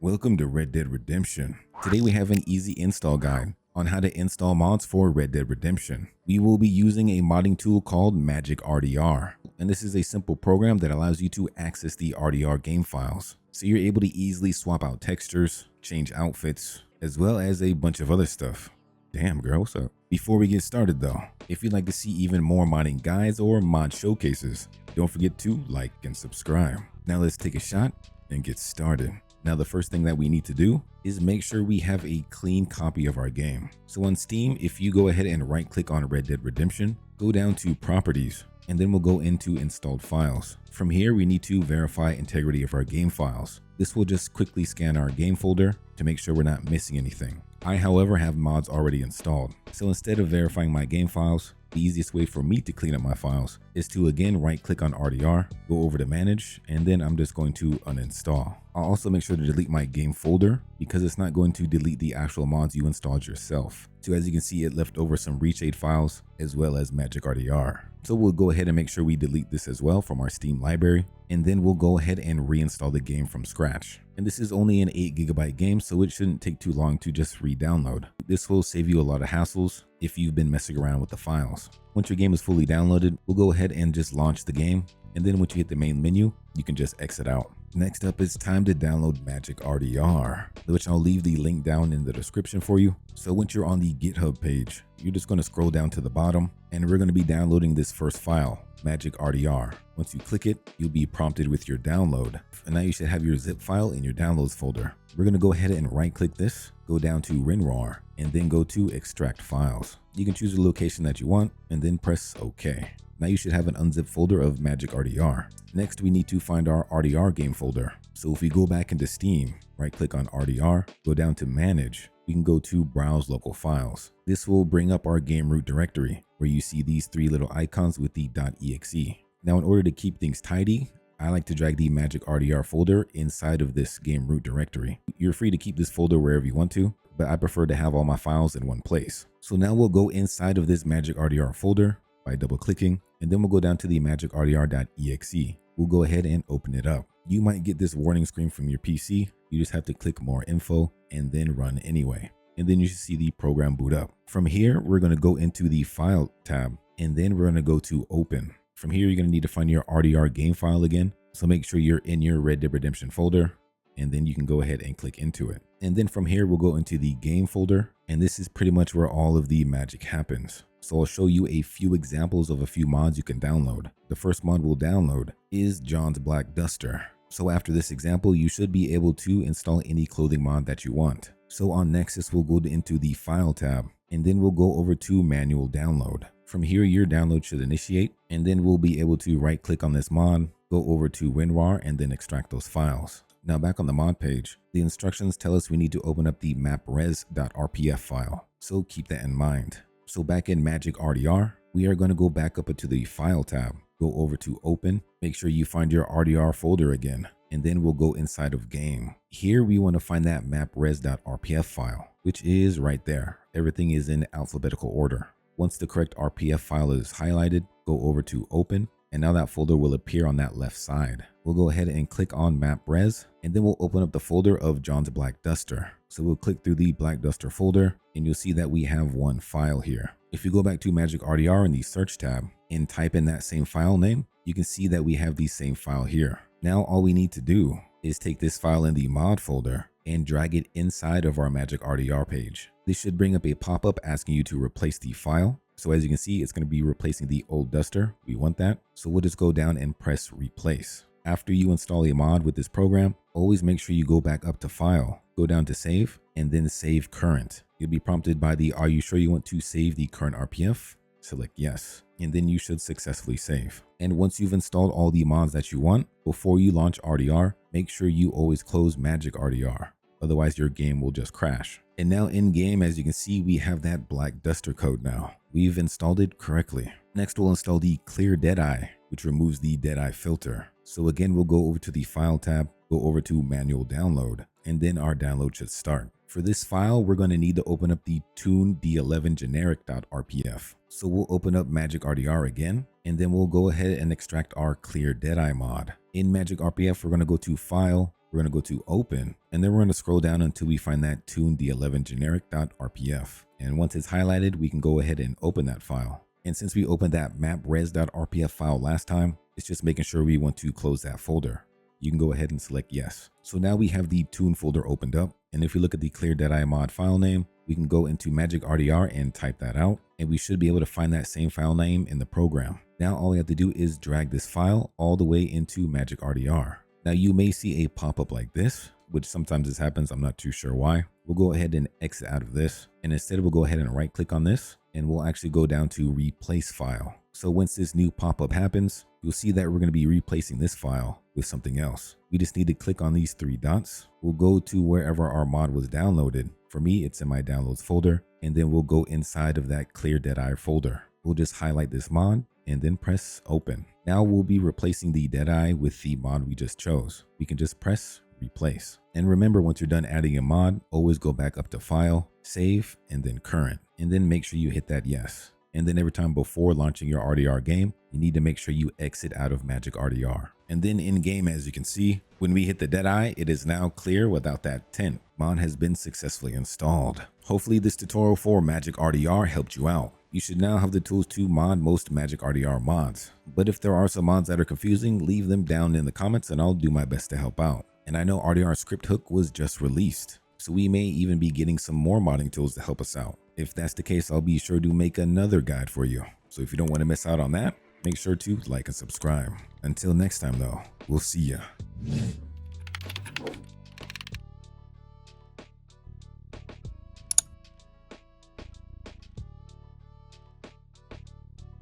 Welcome to Red Dead Redemption. Today we have an easy install guide on how to install mods for Red Dead Redemption. We will be using a modding tool called MagicRDR, and this is a simple program that allows you to access the RDR game files. So you're able to easily swap out textures, change outfits, as well as a bunch of other stuff. Damn girl, what's up? Before we get started though, if you'd like to see even more modding guides or mod showcases, don't forget to like and subscribe. Now let's take a shot and get started. Now the first thing that we need to do is make sure we have a clean copy of our game. So on Steam, if you go ahead and right click on Red Dead Redemption, go down to Properties, and then we'll go into Installed Files. From here, we need to verify integrity of our game files. This will just quickly scan our game folder to make sure we're not missing anything. I, however, have mods already installed. So instead of verifying my game files, the easiest way for me to clean up my files is to again right click on RDR, go over to manage, and then I'm just going to uninstall. I'll also make sure to delete my game folder because it's not going to delete the actual mods you installed yourself. So as you can see, it left over some ReachAid files as well as MagicRDR. So we'll go ahead and make sure we delete this as well from our Steam library, and then we'll go ahead and reinstall the game from scratch. And this is only an 8GB game, so it shouldn't take too long to just re-download. This will save you a lot of hassles if you've been messing around with the files. Once your game is fully downloaded, we'll go ahead and just launch the game, and then once you hit the main menu, you can just exit out. Next up, it's time to download MagicRDR, which I'll leave the link down in the description for you. So once you're on the GitHub page, you're just going to scroll down to the bottom, and we're going to be downloading this first file, MagicRDR. Once you click it, you'll be prompted with your download. And now you should have your zip file in your downloads folder. We're going to go ahead and right click this, go down to WinRAR, and then go to extract files. You can choose the location that you want and then press OK. Now you should have an unzipped folder of MagicRDR. Next, we need to find our RDR game folder. So if we go back into Steam, right click on RDR, go down to Manage, we can go to Browse Local Files. This will bring up our game root directory where you see these three little icons with the .exe. Now in order to keep things tidy, I like to drag the MagicRDR folder inside of this game root directory. You're free to keep this folder wherever you want to, but I prefer to have all my files in one place. So now we'll go inside of this MagicRDR folder by double clicking, and then we'll go down to the MagicRDR.exe. We'll go ahead and open it up. You might get this warning screen from your PC. You just have to click more info and then run anyway. And then you should see the program boot up. From here, we're going to go into the File tab, and then we're going to go to Open. From here, you're going to need to find your RDR game file again. So make sure you're in your Red Dead Redemption folder, and then you can go ahead and click into it. And then from here, we'll go into the game folder, and this is pretty much where all of the magic happens. So I'll show you a few examples of a few mods you can download. The first mod we'll download is John's Black Duster. So after this example, you should be able to install any clothing mod that you want. So on Nexus, we'll go into the File tab, and then we'll go over to Manual Download. From here, your download should initiate, and then we'll be able to right click on this mod, go over to WinRAR, and then extract those files. Now back on the mod page, the instructions tell us we need to open up the maprez.rpf file. So keep that in mind. So back in MagicRDR, we are going to go back up into the File tab, go over to Open, make sure you find your RDR folder again, and then we'll go inside of Game. Here we want to find that maprez.rpf file, which is right there. Everything is in alphabetical order. Once the correct RPF file is highlighted, go over to Open, and now that folder will appear on that left side. We'll go ahead and click on MapRez, and then we'll open up the folder of John's Black Duster. So we'll click through the Black Duster folder, and you'll see that we have one file here. If you go back to MagicRDR in the Search tab and type in that same file name, you can see that we have the same file here. Now all we need to do is take this file in the mod folder and drag it inside of our MagicRDR page. This should bring up a pop-up asking you to replace the file. So as you can see, it's going to be replacing the old duster. We want that. So we'll just go down and press replace. After you install a mod with this program, always make sure you go back up to File, go down to Save, and then Save Current. You'll be prompted by the Are you sure you want to save the current RPF? Select yes, and then you should successfully save. And once you've installed all the mods that you want, before you launch RDR, make sure you always close MagicRDR. Otherwise your game will just crash. And now in game, as you can see, we have that Black Duster code now. We've installed it correctly. Next, we'll install the Clear Deadeye, which removes the Deadeye filter. So again, we'll go over to the File tab, go over to Manual Download, and then our download should start. For this file, we're going to need to open up the tune d11 generic.rpf. So we'll open up MagicRDR again, and then we'll go ahead and extract our Clear Deadeye mod. In MagicRPF, we're going to go to File, we're going to go to open, and then we're going to scroll down until we find that tuned11 generic.rpf. And once it's highlighted, we can go ahead and open that file. And since we opened that mapres.rpf file last time, it's just making sure we want to close that folder. You can go ahead and select yes. So now we have the tune folder opened up. And if you look at the clear Deadeye mod file name, we can go into MagicRDR and type that out. And we should be able to find that same file name in the program. Now all we have to do is drag this file all the way into MagicRDR. Now you may see a pop-up like this, which sometimes this happens. I'm not too sure why. We'll go ahead and exit out of this. And instead we'll go ahead and right click on this. And we'll actually go down to replace file. So once this new pop-up happens, you'll see that we're going to be replacing this file with something else. We just need to click on these three dots. We'll go to wherever our mod was downloaded. For me, it's in my downloads folder, and then we'll go inside of that clear Deadeye folder. We'll just highlight this mod and then press open. Now we'll be replacing the Deadeye with the mod we just chose. We can just press replace. And remember, once you're done adding a mod, always go back up to file, save, and then current, and then make sure you hit that yes. And then every time before launching your RDR game, you need to make sure you exit out of MagicRDR. And then in game, as you can see, when we hit the Deadeye, it is now clear without that tint. Mod has been successfully installed. Hopefully this tutorial for MagicRDR helped you out. You should now have the tools to mod most MagicRDR mods. But if there are some mods that are confusing, leave them down in the comments and I'll do my best to help out. And I know RDR script hook was just released, so we may even be getting some more modding tools to help us out. If that's the case, I'll be sure to make another guide for you. So if you don't want to miss out on that, make sure to like and subscribe. Until next time though, we'll see ya.